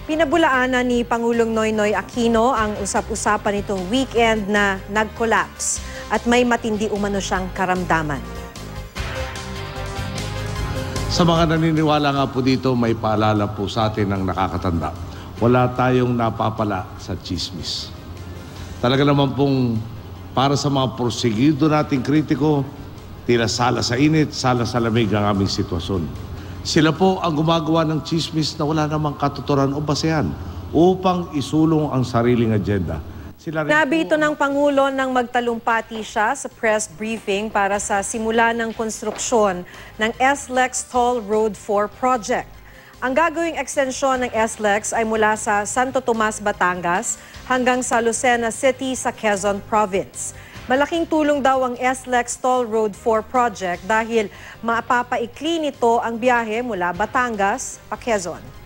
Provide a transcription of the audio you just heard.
Pinabulaanan ni Pangulong Noynoy Aquino ang usap-usapan nitong weekend na nag-collapse at may matindi umano siyang karamdaman. Sa mga naniniwala nga po dito, may paalala po sa atin ng nakakatanda. Wala tayong napapala sa tsismis. Talaga naman pong para sa mga porsigido nating kritiko, tila sala sa init, sala sa lamig ang aming sitwasyon. Sila po ang gumagawa ng tsismis na wala namang katuturan o basehan upang isulong ang sariling agenda. Nabito ng Pangulo nang magtalumpati siya sa press briefing para sa simula ng konstruksyon ng SLEX Toll Road 4 project. Ang gagawing ekstensyon ng SLEX ay mula sa Santo Tomas, Batangas hanggang sa Lucena City sa Quezon Province. Malaking tulong daw ang SLEX Toll Road 4 project dahil mapapaikli nito ang biyahe mula Batangas pa Quezon.